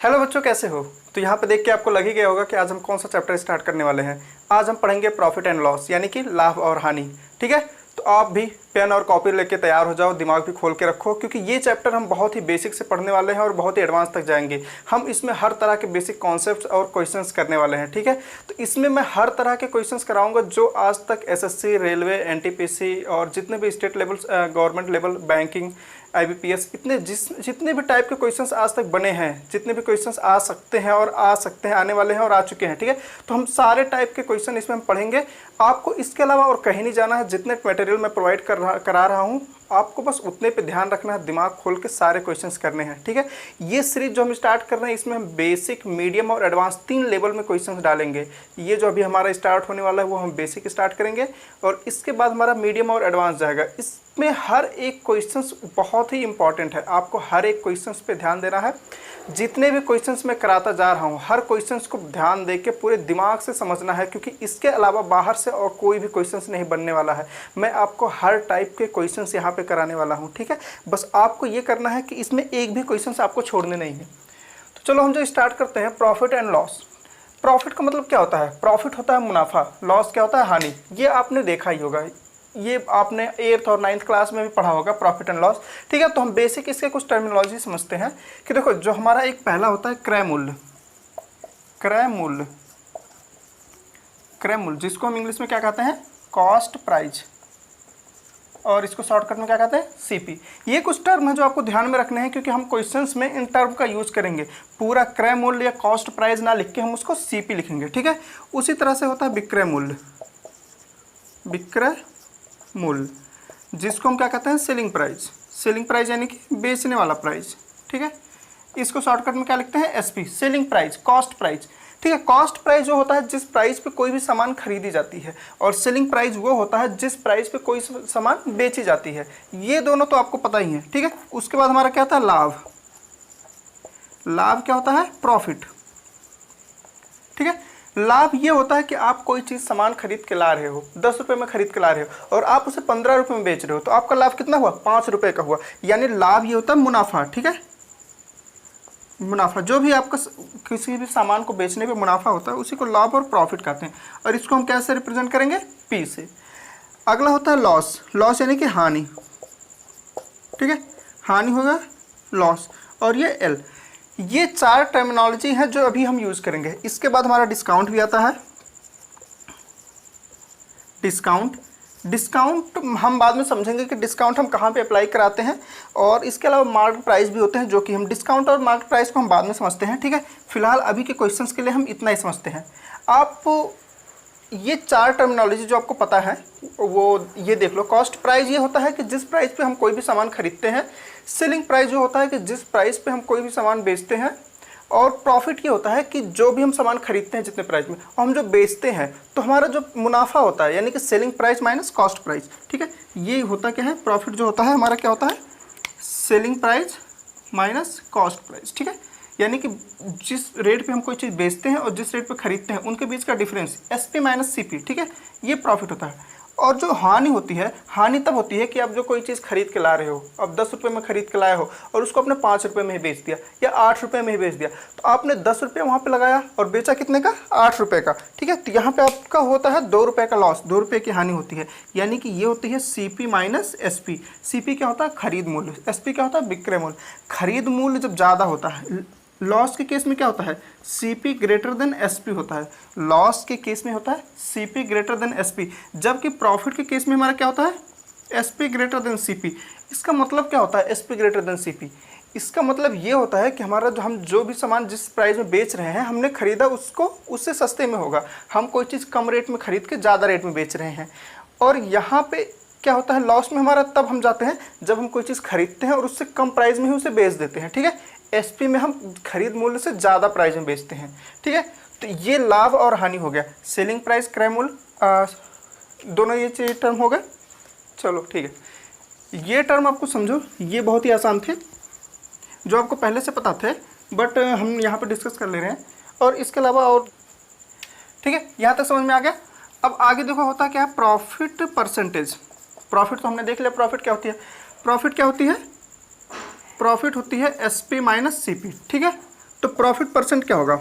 Hello बच्चों, कैसे हो। तो यहाँ पे देख के आपको लग ही गया होगा कि आज हम कौन सा चैप्टर स्टार्ट करने वाले हैं। आज हम पढ़ेंगे प्रॉफिट एंड लॉस, यानी कि लाभ और हानि। ठीक है, तो आप भी पेन और कॉपी लेके तैयार हो जाओ, दिमाग भी खोल के रखो, क्योंकि ये चैप्टर हम बहुत ही बेसिक से पढ़ने वाले हैं और बहुत ही एडवांस तक जाएंगे। हम इसमें हर तरह के बेसिक कॉन्सेप्ट्स और क्वेश्चंस करने वाले हैं। ठीक है, तो इसमें मैं हर तरह के क्वेश्चंस कराऊंगा जो आज तक एसएससी, रेलवे, एनटीपीसी और जितने भी state level, government level, banking, IBPS, जितने भी टाइप के क्वेश्चंस आज तक बने हैं, जितने भी क्वेश्चंस आ सकते हैं और आ सकते हैं, आने वाले हैं और आ चुके हैं। ठीक है, तो हम सारे टाइप के क्वेश्चन इसमें हम पढ़ेंगे। आपको इसके अलावा और कहीं नहीं जाना है। जितने मटेरियल मैं प्रोवाइड करा रहा हूँ, आपको बस उतने पे ध्यान रखना है, दिमाग खोल के सारे क्वेश्चंस करने हैं। ठीक है, ये सीरीज जो हम स्टार्ट कर रहे हैं, इसमें हम बेसिक, मीडियम और एडवांस 3 लेवल में क्वेश्चंस डालेंगे। ये जो अभी हमारा स्टार्ट होने वाला है वो हम बेसिक स्टार्ट करेंगे और इसके बाद हमारा मीडियम और एडवांस जाएगा। इसमें हर एक क्वेश्चंस बहुत ही इंपॉर्टेंट है, आपको हर एक क्वेश्चंस पे ध्यान देना है। जितने भी क्वेश्चंस मैं कराता जा रहा हूँ, हर क्वेश्चंस को ध्यान दे के पूरे दिमाग से समझना है, क्योंकि इसके अलावा बाहर से और कोई भी क्वेश्चंस नहीं बनने वाला है। मैं आपको हर टाइप के क्वेश्चंस यहाँ पे कराने वाला हूँ। ठीक है, बस आपको ये करना है कि इसमें एक भी क्वेश्चंस आपको छोड़ने नहीं है। तो चलो हम जो स्टार्ट करते हैं, प्रॉफिट एंड लॉस। प्रॉफिट का मतलब क्या होता है? प्रॉफिट होता है मुनाफा, लॉस क्या होता है? हानि। ये आपने देखा ही होगा, ये आपने 8th और 9th क्लास में भी पढ़ा होगा, प्रॉफिट एंड लॉस। ठीक है, तो हम बेसिक इसके कुछ टर्मिनोलॉजी समझते हैं कि देखो, जो हमारा एक पहला होता है क्रय मूल्य। क्रय मूल्य, क्रय मूल्य जिसको हम इंग्लिश में क्या कहते हैं? कॉस्ट प्राइस, और इसको शॉर्टकट में क्या कहते हैं? सीपी। ये कुछ टर्म है जो आपको ध्यान में रखने हैं, क्योंकि हम क्वेश्चंस में इन टर्म का यूज करेंगे। पूरा क्रय मूल्य या कॉस्ट प्राइस ना लिख के हम उसको सीपी लिखेंगे। ठीक है, उसी तरह से होता है विक्रय मूल्य। विक्रय मूल्य जिसको हम क्या कहते हैं? Selling price. सेलिंग प्राइस यानी कि बेचने वाला प्राइस। ठीक है, इसको शॉर्टकट में क्या लिखते हैं? SP. Selling price, cost price. ठीक है, कॉस्ट प्राइस जो होता है जिस प्राइस पे कोई भी सामान खरीदी जाती है, और सेलिंग प्राइस वो होता है जिस प्राइस पे कोई सामान बेची जाती है। ये दोनों तो आपको पता ही है। ठीक है, उसके बाद हमारा क्या होता है? लाभ। लाभ क्या होता है? प्रॉफिट। ठीक है, लाभ ये होता है कि आप कोई चीज़ सामान खरीद के ला रहे हो, 10 रुपये में खरीद के ला रहे हो और आप उसे 15 रुपये में बेच रहे हो, तो आपका लाभ कितना हुआ? 5 रुपये का हुआ। यानी लाभ ये होता है मुनाफा। ठीक है, मुनाफा, जो भी आपका किसी भी सामान को बेचने पे मुनाफा होता है उसी को लाभ और प्रॉफिट कहते हैं, और इसको हम कैसे रिप्रेजेंट करेंगे? पी से। अगला होता है लॉस। लॉस यानी कि हानि। ठीक है, हानि होगा लॉस, और ये एल। ये 4 टर्मिनोलॉजी है जो अभी हम यूज करेंगे। इसके बाद हमारा डिस्काउंट भी आता है। डिस्काउंट, डिस्काउंट हम बाद में समझेंगे कि डिस्काउंट हम कहाँ पे अप्लाई कराते हैं, और इसके अलावा मार्केट प्राइस भी होते हैं, जो कि हम डिस्काउंट और मार्केट प्राइस को हम बाद में समझते हैं। ठीक है, फिलहाल अभी के क्वेश्चंस के लिए हम इतना ही समझते हैं। आप ये 4 टर्मिनोलॉजी जो आपको पता है वो ये देख लो। कॉस्ट प्राइस ये होता है कि जिस प्राइस पे हम कोई भी सामान खरीदते हैं। सेलिंग प्राइस जो होता है कि जिस प्राइस पे हम कोई भी सामान बेचते हैं। और प्रॉफिट ये होता है कि जो भी हम सामान खरीदते हैं जितने प्राइस में, और हम जो बेचते हैं तो हमारा जो मुनाफा होता है, यानी कि selling price minus cost price. ठीक है, ये होता क्या है? प्रॉफिट जो होता है हमारा क्या होता है? Selling price minus cost price. ठीक है, यानी कि जिस रेट पे हम कोई चीज़ बेचते हैं और जिस रेट पे खरीदते हैं उनके बीच का डिफरेंस, एसपी माइनस सीपी। ठीक है, ये प्रॉफिट होता है। और जो हानि होती है, हानि तब होती है कि आप जो कोई चीज़ खरीद के ला रहे हो, अब 10 रुपये में खरीद के लाए हो और उसको आपने 5 रुपये में ही बेच दिया या 8 रुपये में ही बेच दिया, तो आपने 10 रुपये वहाँ पे लगाया और बेचा कितने का? 8 रुपये का। ठीक है, तो यहाँ पे आपका होता है 2 रुपये का लॉस, 2 रुपये की हानि होती है। यानी कि ये होती है सीपी माइनस एसपी। सीपी क्या होता है? खरीद मूल्य। एसपी क्या होता है? विक्रय मूल्य। खरीद मूल्य जब ज़्यादा होता है, लॉस के केस में क्या होता है? सीपी ग्रेटर देन एसपी होता है। लॉस के केस में होता है सीपी ग्रेटर देन एसपी, जबकि प्रॉफिट के केस में हमारा क्या होता है? SP greater than CP. इसका मतलब क्या होता है एसपी ग्रेटर देन सीपी? इसका मतलब ये होता है कि हमारा हम जो भी सामान जिस प्राइस में बेच रहे हैं, हमने खरीदा उसको उससे सस्ते में होगा। हम कोई चीज़ कम रेट में खरीद के ज़्यादा रेट में बेच रहे हैं। और यहाँ पे क्या होता है? लॉस में हमारा तब हम जाते हैं जब हम कोई चीज़ खरीदते हैं और उससे कम प्राइस में ही उसे बेच देते हैं। ठीक है, एसपी में हम खरीद मूल्य से ज़्यादा प्राइस में बेचते हैं। ठीक है, तो ये लाभ और हानि हो गया। सेलिंग प्राइस, क्रय मूल्य, दोनों ये टर्म हो गए। चलो ठीक है, ये टर्म आपको समझो, ये बहुत ही आसान थे, जो आपको पहले से पता थे, बट हम यहाँ पे डिस्कस कर ले रहे हैं। और इसके अलावा और ठीक है, यहाँ तक समझ में आ गया। अब आगे देखो होता क्या है? Profit percentage. प्रॉफिट तो हमने देख लिया, प्रॉफिट क्या होती है? प्रॉफिट क्या होती है? प्रॉफिट होती है एसपी माइनस सीपी। ठीक है, तो प्रॉफिट परसेंट क्या होगा,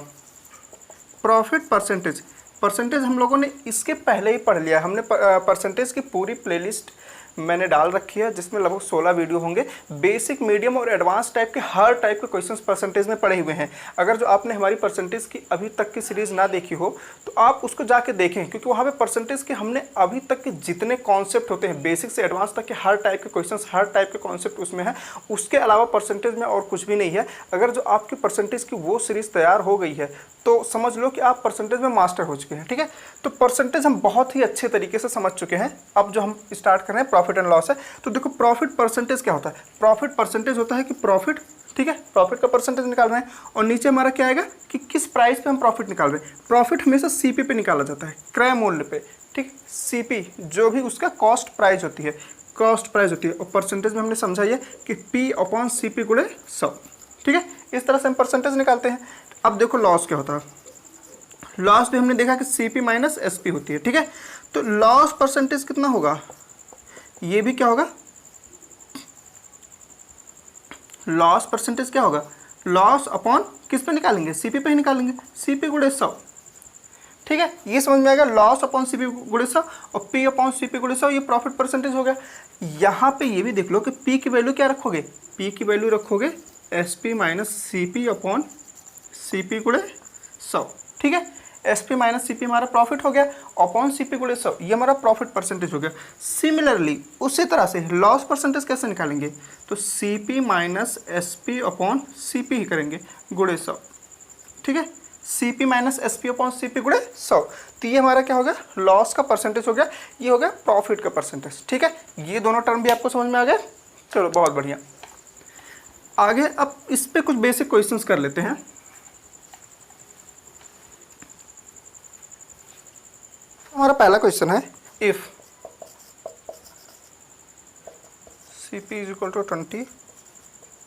प्रॉफिट परसेंटेज हम लोगों ने इसके पहले ही पढ़ लिया। हमने परसेंटेज की पूरी प्लेलिस्ट मैंने डाल रखी है जिसमें लगभग 16 वीडियो होंगे। बेसिक, मीडियम और एडवांस टाइप के हर टाइप के क्वेश्चंस परसेंटेज में पड़े हुए हैं। अगर जो आपने हमारी परसेंटेज की अभी तक की सीरीज़ ना देखी हो तो आप उसको जाके देखें, क्योंकि वहाँ पे परसेंटेज के हमने अभी तक के जितने कॉन्सेप्ट होते हैं बेसिक से एडवांस तक के हर टाइप के क्वेश्चंस, हर टाइप के कॉन्सेप्ट उसमें है। उसके अलावा परसेंटेज में और कुछ भी नहीं है। अगर जो आपकी परसेंटेज की वो सीरीज़ तैयार हो गई है तो समझ लो कि आप परसेंटेज में मास्टर हो चुके हैं। ठीक है, तो परसेंटेज हम बहुत ही अच्छे तरीके से समझ चुके हैं। अब जो हम स्टार्ट कर रहे हैं प्रॉफिट एंड लॉस है। तो देखो प्रॉफिट परसेंटेज क्या होता है, प्रॉफिट परसेंटेज होता है कि प्रॉफिट, ठीक है, प्रॉफिट का परसेंटेज निकाल रहे हैं और नीचे हमारा क्या आएगा कि किस प्राइस पे हम प्रॉफिट निकाल रहे हैं। प्रॉफिट हमेशा सीपी पे निकाला जाता है, क्रय मूल्य पे। ठीक, सीपी जो भी उसका कॉस्ट प्राइस होती है, कॉस्ट प्राइस होती है। और परसेंटेज में हमने समझा है कि पी अपॉन सी पी गुणे 100। ठीक है, इस तरह से हम परसेंटेज निकालते हैं। अब देखो लॉस क्या होता है, लॉस भी हमने देखा कि सीपी माइनस एसपी होती है। ठीक है, तो लॉस परसेंटेज कितना होगा, ये भी क्या होगा, लॉस परसेंटेज क्या होगा, लॉस अपॉन किस पे निकालेंगे, सीपी पे ही निकालेंगे, सीपी गुणे 100। ठीक है, ये समझ में आएगा, लॉस अपॉन सीपी गुणे 100 और पी अपॉन सीपी गुणे 100, ये प्रॉफिट परसेंटेज हो गया। यहाँ पे ये भी देख लो कि पी की वैल्यू क्या रखोगे, पी की वैल्यू रखोगे SP minus CP upon CP गुणे 100। ठीक है, एसपी माइनस सीपी हमारा प्रॉफिट हो गया, अपॉन सीपी गुणे 100 ये हमारा प्रॉफिट परसेंटेज हो गया। सिमिलरली उसी तरह से लॉस परसेंटेज कैसे निकालेंगे, तो CP minus SP upon CP ही करेंगे गुणे 100। ठीक है, CP minus SP upon CP गुणे 100। तो ये हमारा क्या हो गया, लॉस का परसेंटेज हो गया, ये हो गया प्रॉफिट का परसेंटेज। ठीक है, ये दोनों टर्म भी आपको समझ में आ गए। चलो बहुत बढ़िया, आगे अब इस पे कुछ बेसिक क्वेश्चंस कर लेते हैं। हमारा पहला क्वेश्चन है, if CP is equal to 20,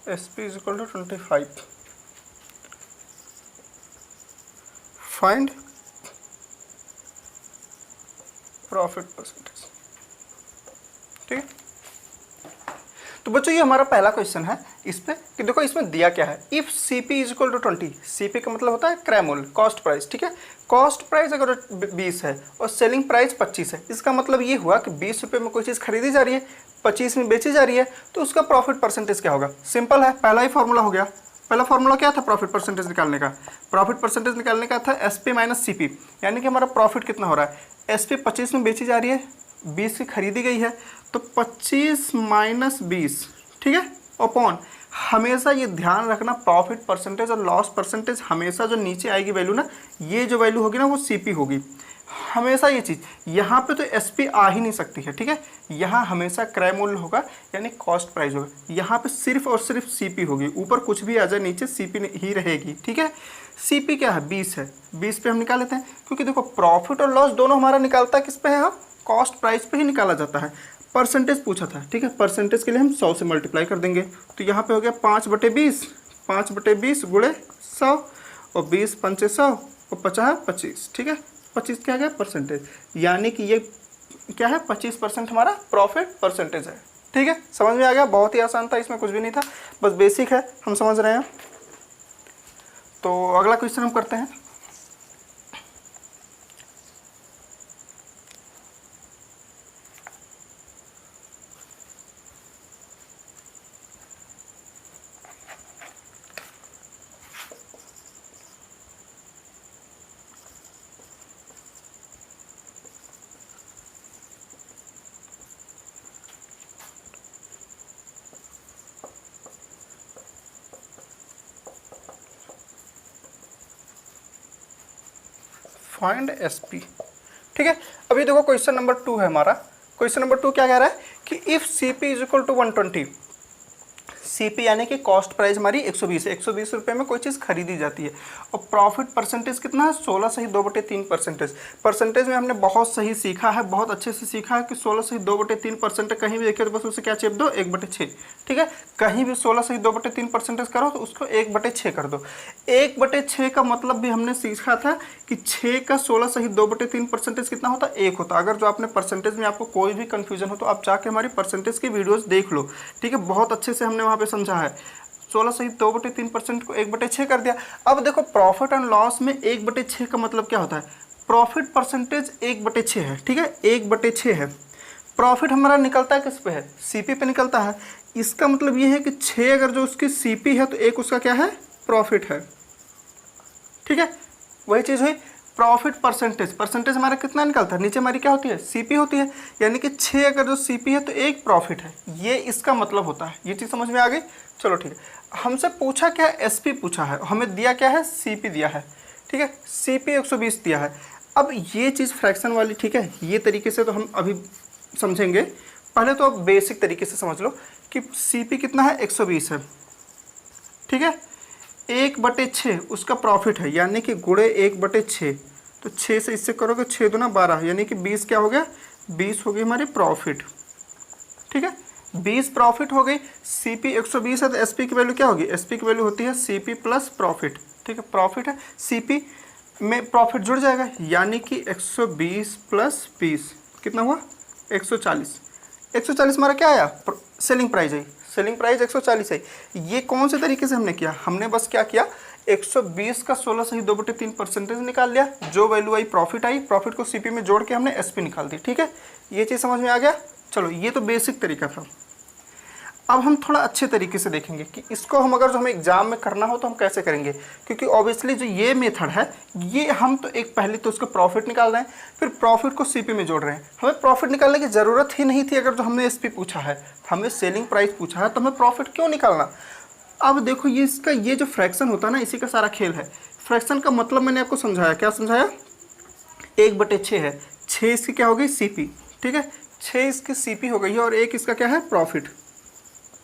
SP is equal to 25, find profit percentage. ठीक है, तो बच्चों ये हमारा पहला क्वेश्चन है इस पे कि देखो इसमें दिया क्या है, if CP is equal to 20, CP का मतलब होता है क्रय मूल्य, कॉस्ट प्राइस। ठीक है, कॉस्ट प्राइस अगर 20 है और सेलिंग प्राइस 25 है, इसका मतलब ये हुआ कि 20 रुपये में कोई चीज़ खरीदी जा रही है, 25 में बेची जा रही है, तो उसका प्रॉफिट परसेंटेज क्या होगा। सिंपल है, पहला ही फॉर्मूला हो गया। पहला फॉर्मूला क्या था प्रॉफिट परसेंटेज निकालने का, प्रॉफिट परसेंटेज निकालने का था SP माइनस CP, यानी कि हमारा प्रॉफिट कितना हो रहा है, SP 25 में बेची जा रही है, 20 की खरीदी गई है, तो 25 माइनस 20। ठीक है, अपॉन, हमेशा ये ध्यान रखना प्रॉफिट परसेंटेज और लॉस परसेंटेज हमेशा जो नीचे आएगी वैल्यू ना, ये जो वैल्यू होगी ना वो CP होगी हमेशा। ये चीज़ यहाँ पे तो SP आ ही नहीं सकती है। ठीक है, यहाँ हमेशा क्रय मूल्य होगा यानी कॉस्ट प्राइस होगा, यहाँ पे सिर्फ और सिर्फ CP होगी, ऊपर कुछ भी आ जाए नीचे CP ही रहेगी। ठीक है, CP क्या है, 20 है, 20 पे हम निकाल लेते हैं, क्योंकि देखो प्रॉफिट और लॉस दोनों हमारा निकालता है किस पे है, हम कॉस्ट प्राइस पे ही निकाला जाता है। परसेंटेज पूछा था, ठीक है, परसेंटेज के लिए हम 100 से मल्टीप्लाई कर देंगे, तो यहाँ पे हो गया 5/20, 5/20 गुणे 100 और 20 पंचे 100 और 50 25। ठीक है, 25 क्या गया परसेंटेज, यानी कि ये क्या है 25% हमारा प्रॉफिट परसेंटेज है। ठीक है, समझ में आ गया, बहुत ही आसान था, इसमें कुछ भी नहीं था, बस बेसिक है, हम समझ रहे हैं। तो अगला क्वेश्चन हम करते हैं। Find SP। ठीक है, अभी देखो क्वेश्चन नंबर 2 है हमारा। क्वेश्चन नंबर 2 क्या कह रहा है कि if CP is equal to 120, CP यानी कि कॉस्ट प्राइस हमारी 120 है, 120 रुपये में कोई चीज़ खरीदी जाती है और प्रॉफिट परसेंटेज कितना है, 16 सही 2/3%। परसेंटेज में हमने बहुत सही सीखा है, बहुत अच्छे से सीखा है कि 16 सही 2/3%, कहीं भी देखिए तो बस उसे क्या चेप दो 1/6। ठीक है, कहीं भी 16 सही 2/3% करो तो उसको 1/6 कर दो। 1/6 का मतलब भी हमने सीखा था कि 6 का 16 सही 2/3% कितना होता है, 1 होता। अगर जो आपने परसेंटेज में आपको कोई भी कन्फ्यूजन हो तो आप जाके हमारी परसेंटेज की वीडियोज़ देख लो। ठीक है, बहुत अच्छे से हमने वहाँ पे समझा है। 16 सही 2/3% को 1/6 कर दिया। अब देखो प्रॉफिट एंड लॉस में 1/6 का मतलब क्या होता है, प्रॉफिट परसेंटेज 1/6 है, ठीक है, 1/6 है। प्रॉफिट हमारा निकलता है किस पे है, सीपी पे निकलता है। इसका मतलब ये है कि 6 अगर जो उसकी सीपी है तो 1 उसका क्या है, प्रॉफिट है, ठीक है। वही चीज़ हुई प्रॉफिट परसेंटेज, परसेंटेज हमारा कितना निकलता है, नीचे हमारी क्या होती है, सीपी होती है, यानी कि 6 अगर जो सीपी है तो 1 प्रॉफिट है, ये इसका मतलब होता है। ये चीज़ समझ में आ गई। चलो ठीक है, हमसे पूछा क्या, एसपी पूछा है, हमें दिया क्या है, सीपी दिया है, ठीक है, सीपी 120 दिया है। अब ये चीज़ फ्रैक्शन वाली, ठीक है, ये तरीके से तो हम अभी समझेंगे। पहले तो आप बेसिक तरीके से समझ लो कि सीपी कितना है, 120 है, ठीक है, 1/6 उसका प्रॉफिट है, यानी कि गुणे 1/6, तो 6 से इससे करोगे 6 दूना 12, यानी कि 20 क्या हो गया, 20 हो गई हमारी प्रॉफिट, ठीक है, 20 प्रॉफिट हो गई। सीपी 120 है तो एसपी की वैल्यू क्या होगी, एसपी की वैल्यू होती है सीपी प्लस प्रॉफिट, ठीक है, प्रॉफिट है, सीपी में प्रॉफिट जुड़ जाएगा, यानी कि 120 प्लस 20 कितना हुआ, 140। 140 हमारा क्या आया, सेलिंग प्राइस है, सेलिंग प्राइस 140 है। ये कौन से तरीके से हमने किया, हमने बस क्या किया, 120 का 16 सही 2/3% निकाल लिया, जो value I profit I, profit को सीपी में जोड़ के हमने एसपी निकाल दी, ठीक है। ये चीज़ समझ में आ गया। चलो ये तो बेसिक तरीका था। अब हम थोड़ा अच्छे तरीके से देखेंगे कि इसको हम अगर जो हमें एग्जाम में करना हो तो हम कैसे करेंगे, क्योंकि ऑब्वियसली जो ये मेथड है ये हम तो एक पहले तो उसका प्रॉफिट निकाल रहे हैं, फिर प्रॉफिट को सीपी में जोड़ रहे हैं। हमें प्रॉफिट निकालने की ज़रूरत ही नहीं थी, अगर जो हमने एसपी पूछा है, हमें सेलिंग प्राइस पूछा है, तो हमें प्रॉफिट क्यों निकालना। अब देखो ये इसका ये जो फ्रैक्शन होता है ना, इसी का सारा खेल है। फ्रैक्शन का मतलब मैंने आपको समझाया, क्या समझाया, 1/6 है, 6 इसकी क्या हो गई, सीपी, ठीक है, 6 इसकी सीपी हो गई है और 1 इसका क्या है, प्रॉफिट,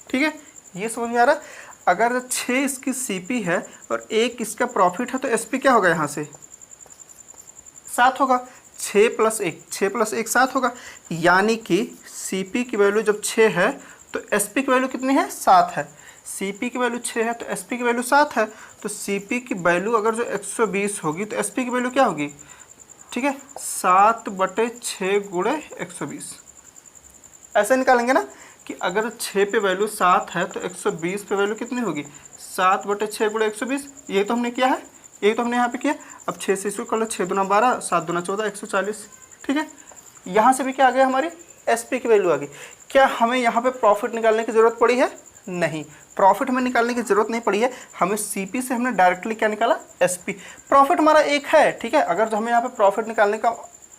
ठीक है। ये समझ में आ रहा है। अगर 6 इसकी सीपी है और 1 इसका प्रॉफिट है तो एसपी क्या होगा, यहाँ से 7 होगा, 6 + 1, 6 + 1 7 होगा, यानी कि सीपी की वैल्यू जब 6 है तो एसपी की वैल्यु कितनी है, 7 है। सीपी की वैल्यू 6 है तो एसपी की वैल्यू 7 है, तो सीपी की वैल्यू अगर जो 120 होगी तो एसपी की वैल्यू क्या होगी, ठीक है, 7/6 गुणे 120। ऐसे निकालेंगे ना कि अगर 6 पे वैल्यू 7 है तो 120 पे वैल्यू कितनी होगी, 7/6 गुणे 120। ये तो हमने किया है, यही तो हमने यहाँ पे किया। अब 6 से इसको कर लो, 6 दूना 12, 7 दूना 14, 140, ठीक है। यहाँ से भी क्या आ गया, हमारी एसपी की वैल्यू आ गई। क्या हमें यहाँ पे प्रॉफिट निकालने की ज़रूरत पड़ी है, नहीं, प्रॉफिट हमें निकालने की ज़रूरत नहीं पड़ी है। हमें सीपी से हमने डायरेक्टली क्या निकाला, एसपी। प्रॉफिट हमारा एक है, ठीक है। अगर जो हमें यहाँ पे प्रॉफिट निकालने का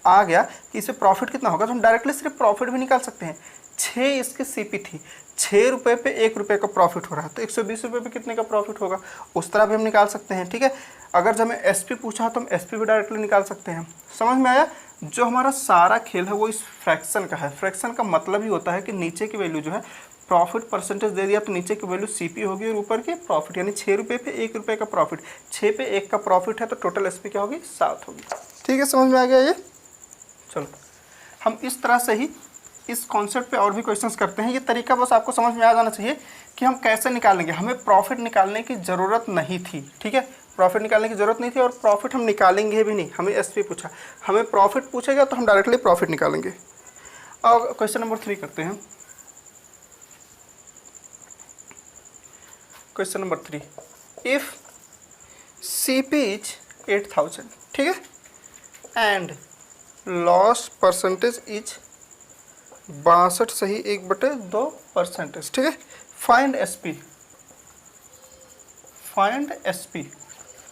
आ गया कि इससे प्रॉफिट कितना होगा, तो हम डायरेक्टली सिर्फ प्रॉफिट भी निकाल सकते हैं। 6 इसकी सीपी थी, 6 रुपये पे 1 रुपये का प्रॉफिट हो रहा है, तो 120 रुपये पे कितने का प्रॉफिट होगा, उस तरह भी हम निकाल सकते हैं, ठीक है। अगर जब हमें एसपी पूछा तो हम एसपी भी डायरेक्टली निकाल सकते हैं। समझ में आया। जो हमारा सारा खेल है वो इस फ्रैक्शन का है। फ्रैक्शन का मतलब ही होता है कि नीचे की वैल्यू जो है, प्रॉफिट परसेंटेज दे दिया तो नीचे की वैल्यू सीपी होगी और ऊपर की प्रॉफिट, यानी 6 रुपये पे 1 रुपये का प्रॉफिट, 6 पे 1 का प्रॉफिट है तो टोटल एसपी क्या होगी, 7 होगी, ठीक है। समझ में आ गया ये। चलो हम इस तरह से ही इस कॉन्सेप्ट पे और भी क्वेश्चंस करते हैं। ये तरीका बस आपको समझ में आ जाना चाहिए कि हम कैसे निकालेंगे। हमें प्रॉफिट निकालने की ज़रूरत नहीं थी, ठीक है, प्रॉफिट निकालने की ज़रूरत नहीं थी और प्रॉफिट हम निकालेंगे भी नहीं। हमें एसपी पूछा, हमें प्रॉफिट पूछेगा तो हम डायरेक्टली प्रॉफिट निकालेंगे। और क्वेश्चन नंबर 3 करते हैं। Question number 3, if CP is 8000, ठीक है, एंड लॉस परसेंटेज इज 62 सही 1/2%, ठीक है। Find SP, find SP.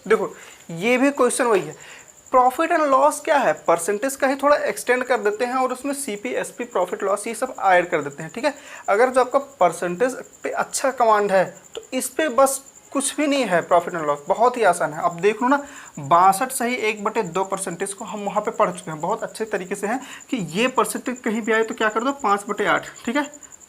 देखो ये भी क्वेश्चन वही है। प्रॉफिट एंड लॉस क्या है, परसेंटेज का ही थोड़ा एक्सटेंड कर देते हैं और उसमें सीपी, एसपी, प्रॉफिट लॉस ये सब ऐड कर देते हैं, ठीक है। अगर जो आपका परसेंटेज पे अच्छा कमांड है तो इस पे बस कुछ भी नहीं है, प्रॉफिट एंड लॉस बहुत ही आसान है। अब देख लो ना, 62 सही 1/2% को हम वहाँ पे पढ़ चुके हैं बहुत अच्छे तरीके से हैं कि ये परसेंटेज कहीं भी आए तो क्या कर दो, 5/8, ठीक है,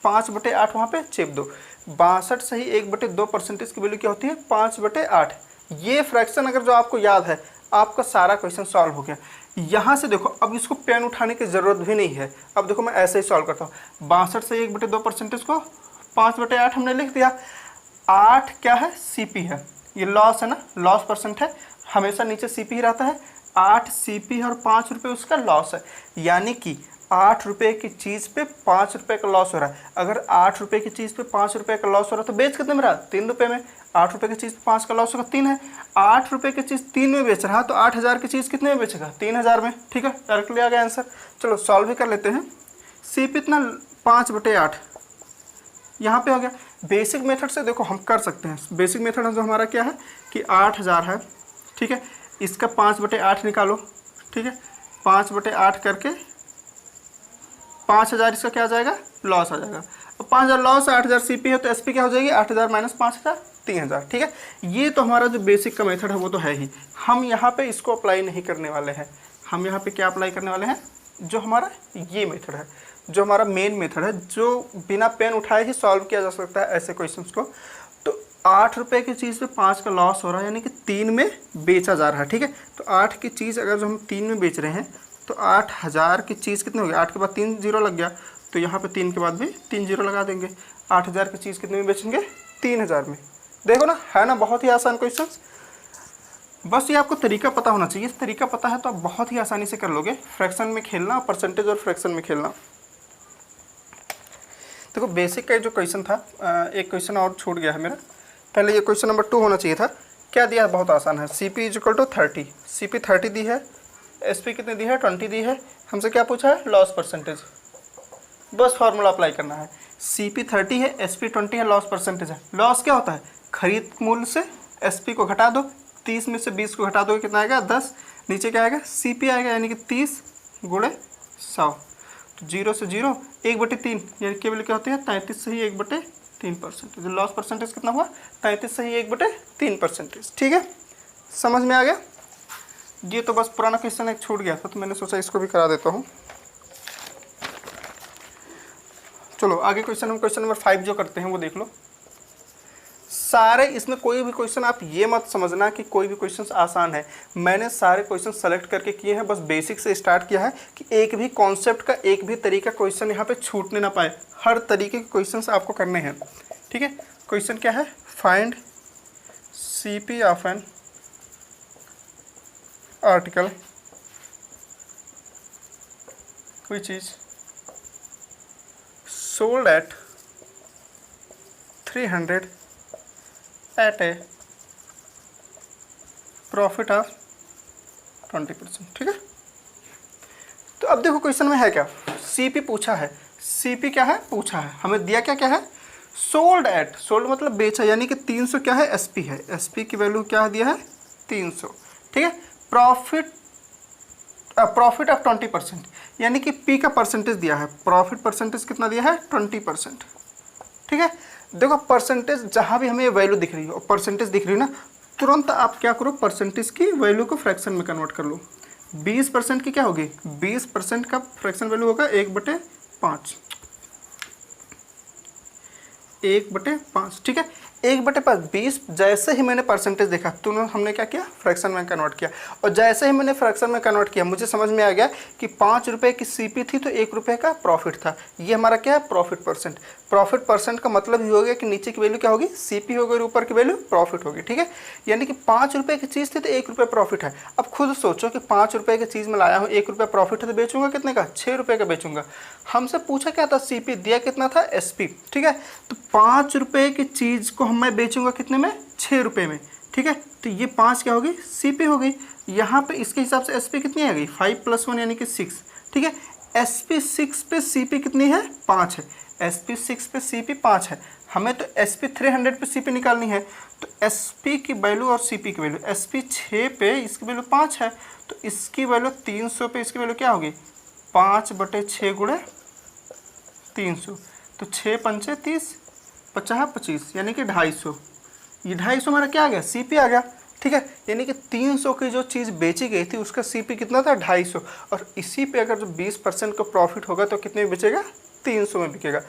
5/8 वहाँ पे चेप दो। 62 सही 1/2% की वैल्यू क्या होती है, 5/8। ये फ्रैक्शन अगर जो आपको याद है, आपका सारा क्वेश्चन सॉल्व हो गया। यहाँ से देखो, अब इसको पेन उठाने की ज़रूरत भी नहीं है। अब देखो मैं ऐसे ही सॉल्व करता हूँ। 62 से 1/2% को 5/8 हमने लिख दिया। 8 क्या है, सीपी है, ये लॉस है ना, लॉस परसेंट है, हमेशा नीचे सीपी ही रहता है। 8 सीपी है और 5 रुपये उसका लॉस है, यानी कि 8 रुपये की चीज़ पे 5 रुपये का लॉस हो रहा है। अगर 8 रुपये की चीज़ पे 5 रुपये का लॉस हो रहा है तो बेच कितने में रहा? 3 रुपये में। 8 रुपये की चीज़ पे 5 का लॉस होगा 3 है। 8 रुपये की चीज़ 3 में बेच रहा है तो 8000 की चीज़ कितने में बेचेगा? 3000 में। ठीक है, डायरेक्टली आ गया आंसर। चलो सॉल्व भी कर लेते हैं। CP इतना 5/8 यहाँ पे हो गया। बेसिक मेथड से देखो हम कर सकते हैं। बेसिक मेथड जो हमारा क्या है कि 8000 है, ठीक है, इसका 5/8 निकालो, ठीक है, 5/8 करके 5000 इसका क्या आ जाएगा? लॉस आ जाएगा। और 5000 लॉस, 8000 CP है तो SP क्या हो जाएगी? 8000 माइनस 5000 3000। ठीक है, ये तो हमारा जो बेसिक का मेथड है वो तो है ही। हम यहाँ पे इसको अप्लाई नहीं करने वाले हैं। हम यहाँ पे क्या अप्लाई करने वाले हैं? जो हमारा ये मेथड है, जो हमारा मेन मेथड है, जो बिना पेन उठाए ही सॉल्व किया जा सकता है ऐसे क्वेश्चंस को। तो 8 रुपये की चीज़ पे 5 का लॉस हो रहा है, यानी कि 3 में बेचा जा रहा है। ठीक है, तो 8 की चीज़ अगर जो हम 3 में बेच रहे हैं तो 8000 की चीज़ कितनी होगी? 8 के बाद 3 जीरो लग गया, तो यहाँ पे 3 के बाद भी 3 जीरो लगा देंगे। 8000 की चीज़ कितने में बेचेंगे? 3000 में। देखो ना, है ना बहुत ही आसान क्वेश्चन। बस ये आपको तरीका पता होना चाहिए। तरीका पता है तो आप बहुत ही आसानी से कर लोगे। फ्रैक्शन में खेलना, परसेंटेज और फ्रैक्शन में खेलना। देखो बेसिक का जो क्वेश्चन था, एक क्वेश्चन और छूट गया है मेरा। पहले ये क्वेश्चन नंबर 2 होना चाहिए था। क्या दिया है? बहुत आसान है। CP = 30। CP 30 दी है, SP कितने दी है? 20 दी है। हमसे क्या पूछा है? Loss percentage. बस फार्मूला अप्लाई करना है। CP 30 है, SP 20 है, लॉस परसेंटेज है। लॉस क्या होता है? खरीद मूल्य से SP को घटा दो, 30 में से 20 को घटा दो, कितना आएगा? 10। नीचे क्या आएगा? CP आएगा, यानी कि 30 गुणे 100। तो 0 से 0, 1/3, यानी कि वैल्यू क्या होती है? 33 से ही 1/3%। जो लॉस परसेंटेज कितना हुआ? 33 से ही 1/3%। ठीक है, समझ में आ गया? ये तो बस पुराना क्वेश्चन एक छूट गया था तो मैंने सोचा इसको भी करा देता हूँ। चलो आगे क्वेश्चन नंबर 5 जो करते हैं वो देख लो। सारे इसमें कोई भी क्वेश्चन आप ये मत समझना कि कोई भी क्वेश्चन आसान है। मैंने सारे क्वेश्चन सेलेक्ट करके किए हैं, बस बेसिक से स्टार्ट किया है कि एक भी कॉन्सेप्ट का एक भी तरीका क्वेश्चन यहाँ पे छूटने ना पाए। हर तरीके के क्वेश्चंस आपको करने हैं। ठीक है, क्वेश्चन क्या है? Find CP of an article which is sold at 300 at a profit of 20%। ठीक है, तो अब देखो क्वेश्चन में है क्या? CP पूछा है। CP क्या है? पूछा है। हमें दिया क्या क्या है? Sold at. सोल्ड मतलब बेचा, यानी कि 300 क्या है? SP है। SP की वैल्यू क्या दिया है? 300। ठीक है, प्रॉफिट ऑफ 20%, यानी कि P का परसेंटेज दिया है। प्रॉफिट परसेंटेज कितना दिया है? 20%। ठीक है, देखो परसेंटेज जहाँ भी हमें ये वैल्यू दिख रही हो, परसेंटेज दिख रही है ना, तुरंत आप क्या करो? परसेंटेज की वैल्यू को फ्रैक्शन में कन्वर्ट कर लो। 20% की क्या होगी? 20% का फ्रैक्शन वैल्यू होगा 1/5। 1/5। ठीक है, 1/5। 20 जैसे ही मैंने परसेंटेज देखा तुरंत हमने क्या किया? फ्रैक्शन में कन्वर्ट किया। और जैसे ही मैंने फ्रैक्शन में कन्वर्ट किया मुझे समझ में आ गया कि 5 रुपये की CP थी तो 1 रुपये का प्रॉफिट था। ये हमारा क्या है? Profit percent. प्रॉफिट परसेंट का मतलब ये हो गया कि नीचे की वैल्यू क्या होगी? CP होगी और ऊपर की वैल्यू प्रॉफिट होगी। ठीक है, यानी कि 5 रुपये की चीज़ थी तो 1 रुपये प्रॉफिट है। अब खुद सोचो कि 5 रुपये की चीज़ में लाया हूँ, 1 रुपये प्रॉफिट है तो बेचूंगा कितने का? 6 रुपये का बेचूंगा। हमसे पूछा क्या था? CP दिया कितना था? SP। ठीक है, तो 5 रुपये की चीज़ को मैं बेचूंगा कितने में? 6 रुपये में। ठीक है, तो ये 5 क्या होगी? CP हो गई। यहाँ पे इसके हिसाब से SP कितनी आ गई? 5 + 1 यानी कि 6। ठीक है, SP 6 पे CP कितनी है? 5 है। SP 6 पे CP 5 है। हमें तो SP 300 पे CP निकालनी है। तो SP की वैल्यू और CP की वैल्यू, SP 6 पे इसकी वैल्यू 5 है तो इसकी वैल्यू 300 पे इसकी वैल्यू क्या होगी? 5/6 गुणे 300। तो 6 पंचे 30, 50 25, यानी कि 250। ये 250 हमारा क्या आ गया? CP आ गया। ठीक है, यानी कि 300 की जो चीज़ बेची गई थी उसका CP कितना था? 250। और इसी पे अगर जो 20% का प्रॉफिट होगा तो कितने में बेचेगा? 300 में बिकेगा।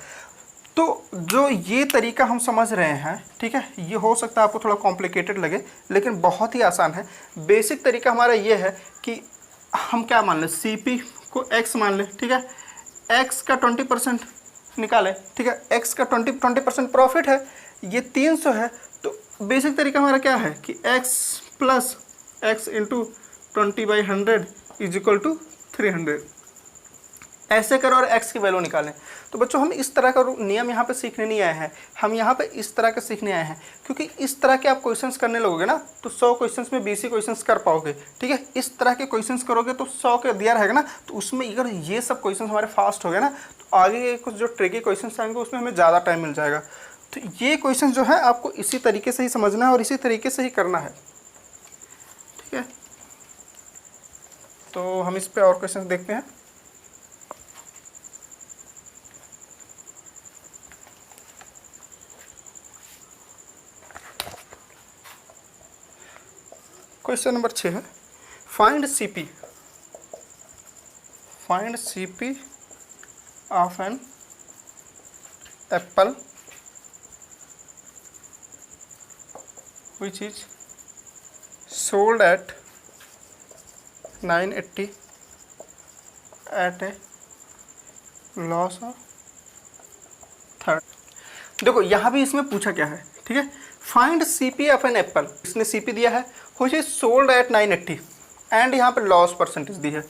तो जो ये तरीका हम समझ रहे हैं, ठीक है, ये हो सकता है आपको थोड़ा कॉम्प्लिकेटेड लगे लेकिन बहुत ही आसान है। बेसिक तरीका हमारा ये है कि हम क्या मान लें? CP को X मान लें। ठीक है, X का 20% निकालें। ठीक है, X का 20% प्रॉफिट है, ये 300 है। तो बेसिक तरीका हमारा क्या है कि X + X × 20/100 = 300। ऐसे करो और x की वैल्यू निकालें। तो बच्चों हम इस तरह का नियम यहाँ पे सीखने नहीं आए हैं, हम यहाँ पे इस तरह के सीखने आए हैं, क्योंकि इस तरह के आप क्वेश्चंस करने लगोगे ना तो 100 क्वेश्चंस में 20 ही क्वेश्चंस कर पाओगे, ठीक है। इस तरह के क्वेश्चंस करोगे तो 100 के दिया रहेगा ना, तो उसमें अगर ये सब क्वेश्चंस हमारे फास्ट हो गए ना तो आगे के कुछ जो ट्रिकी क्वेश्चंस आएंगे उसमें हमें ज़्यादा टाइम मिल जाएगा। तो ये क्वेश्चन जो है आपको इसी तरीके से ही समझना है और इसी तरीके से ही करना है, ठीक है। तो हम इस पे और क्वेश्चन देखते हैं। क्वेश्चन नंबर 6 है, find CP of an apple which is sold at 980 at a loss of 30। देखो यहाँ भी इसमें पूछा क्या है, ठीक है। Find CP of an apple, इसने CP दिया है which is sold at 980 and यहाँ पे लॉस परसेंटेज दी है।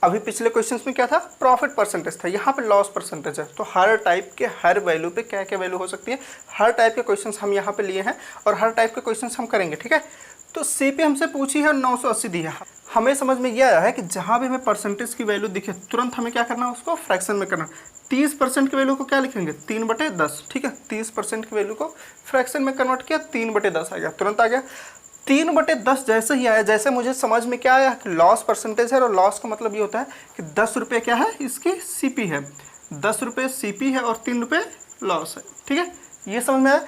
अभी पिछले क्वेश्चंस में क्या था, प्रॉफिट परसेंटेज था, यहाँ पे लॉस परसेंटेज है। तो हर टाइप के हर वैल्यू पे क्या क्या वैल्यू हो सकती है, हर टाइप के क्वेश्चंस हम यहाँ पे लिए हैं और हर टाइप के क्वेश्चंस हम करेंगे, ठीक है। तो CP हमसे पूछी है 980 दी है। हमें समझ में ये आया है कि जहाँ भी हमें परसेंटेज की वैल्यू दिखे तुरंत हमें क्या करना है, उसको फ्रैक्शन में करना। 30% की वैल्यू को क्या लिखेंगे, 3/10, ठीक है। 30% की वैल्यू को फ्रैक्शन में कन्वर्ट किया, 3/10 आ गया, तुरंत आ गया। 3/10 जैसे ही आया, जैसे मुझे समझ में क्या आया कि लॉस परसेंटेज है और लॉस का मतलब ये होता है कि 10 रुपये क्या है, इसकी CP है, 10 रुपये CP है और 3 रुपये लॉस है, ठीक है। ये समझ में आया,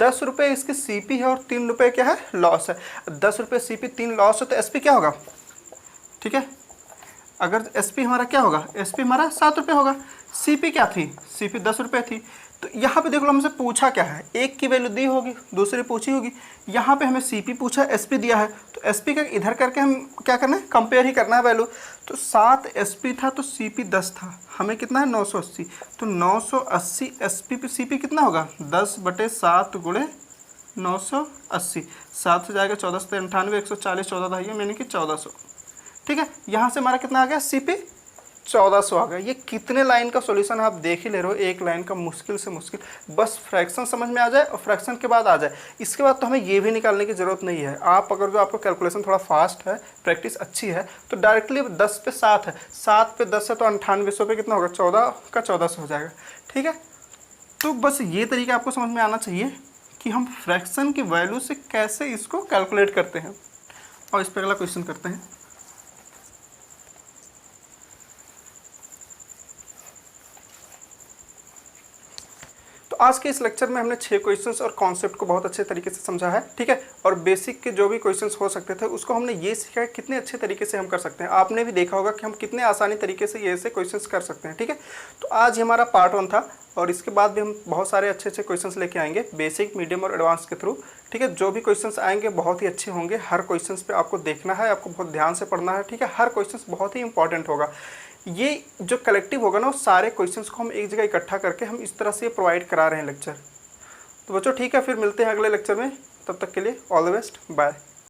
10 रुपये इसकी CP है और 3 रुपये क्या है, लॉस है। 10 रुपये CP 3 लॉस है तो SP क्या होगा, ठीक है। अगर SP हमारा क्या होगा, SP हमारा 7 रुपये होगा। CP क्या थी, CP 10 रुपये थी। तो यहाँ पे देख लो हमसे पूछा क्या है, एक की वैल्यू दी होगी, दूसरी पूछी होगी। यहाँ पे हमें CP पूछा, SP दिया है, तो SP का इधर करके हम क्या करना है, कंपेयर ही करना है वैल्यू। तो 7 SP था तो CP 10 था, हमें कितना है 980। तो 980 SP पे CP कितना होगा, 10/7 गुणे 980, 7 से जाएगा 14 से 98, 140, 14 है यानी कि 1400, ठीक है। यहाँ से हमारा कितना आ गया, CP 1400 आ गया। ये कितने लाइन का सॉल्यूशन आप देख ही ले रहे हो, एक लाइन का मुश्किल से मुश्किल, बस फ्रैक्शन समझ में आ जाए और फ्रैक्शन के बाद आ जाए। इसके बाद तो हमें ये भी निकालने की ज़रूरत नहीं है। आप अगर जो आपको कैलकुलेशन थोड़ा फास्ट है, प्रैक्टिस अच्छी है, तो डायरेक्टली 10 पे 7 है, 7 पे 10 है तो 9800 पे कितना होगा, 14 का 1400 हो जाएगा, ठीक है। तो बस ये तरीका आपको समझ में आना चाहिए कि हम फ्रैक्शन की वैल्यू से कैसे इसको कैलकुलेट करते हैं। और इस पर अगला क्वेश्चन करते हैं। तो आज के इस लेक्चर में हमने 6 क्वेश्चंस और कॉन्सेप्ट को बहुत अच्छे तरीके से समझा है, ठीक है। और बेसिक के जो भी क्वेश्चंस हो सकते थे उसको हमने ये सीखा है कितने अच्छे तरीके से हम कर सकते हैं। आपने भी देखा होगा कि हम कितने आसानी तरीके से ये ऐसे क्वेश्चंस कर सकते हैं, ठीक है। तो आज हमारा पार्ट 1 था और इसके बाद भी हम बहुत सारे अच्छे अच्छे क्वेश्चंस लेके आएंगे बेसिक, मीडियम और एडवांस के थ्रू, ठीक है। जो भी क्वेश्चंस आएंगे बहुत ही अच्छे होंगे। हर क्वेश्चंस पे आपको देखना है, आपको बहुत ध्यान से पढ़ना है, ठीक है। हर क्वेश्चंस बहुत ही इंपॉर्टेंट होगा। ये जो कलेक्टिव होगा ना, वो सारे क्वेश्चंस को हम एक जगह इकट्ठा करके हम इस तरह से प्रोवाइड करा रहे हैं लेक्चर। तो बच्चों ठीक है, फिर मिलते हैं अगले लेक्चर में। तब तक के लिए ऑल द बेस्ट, बाय।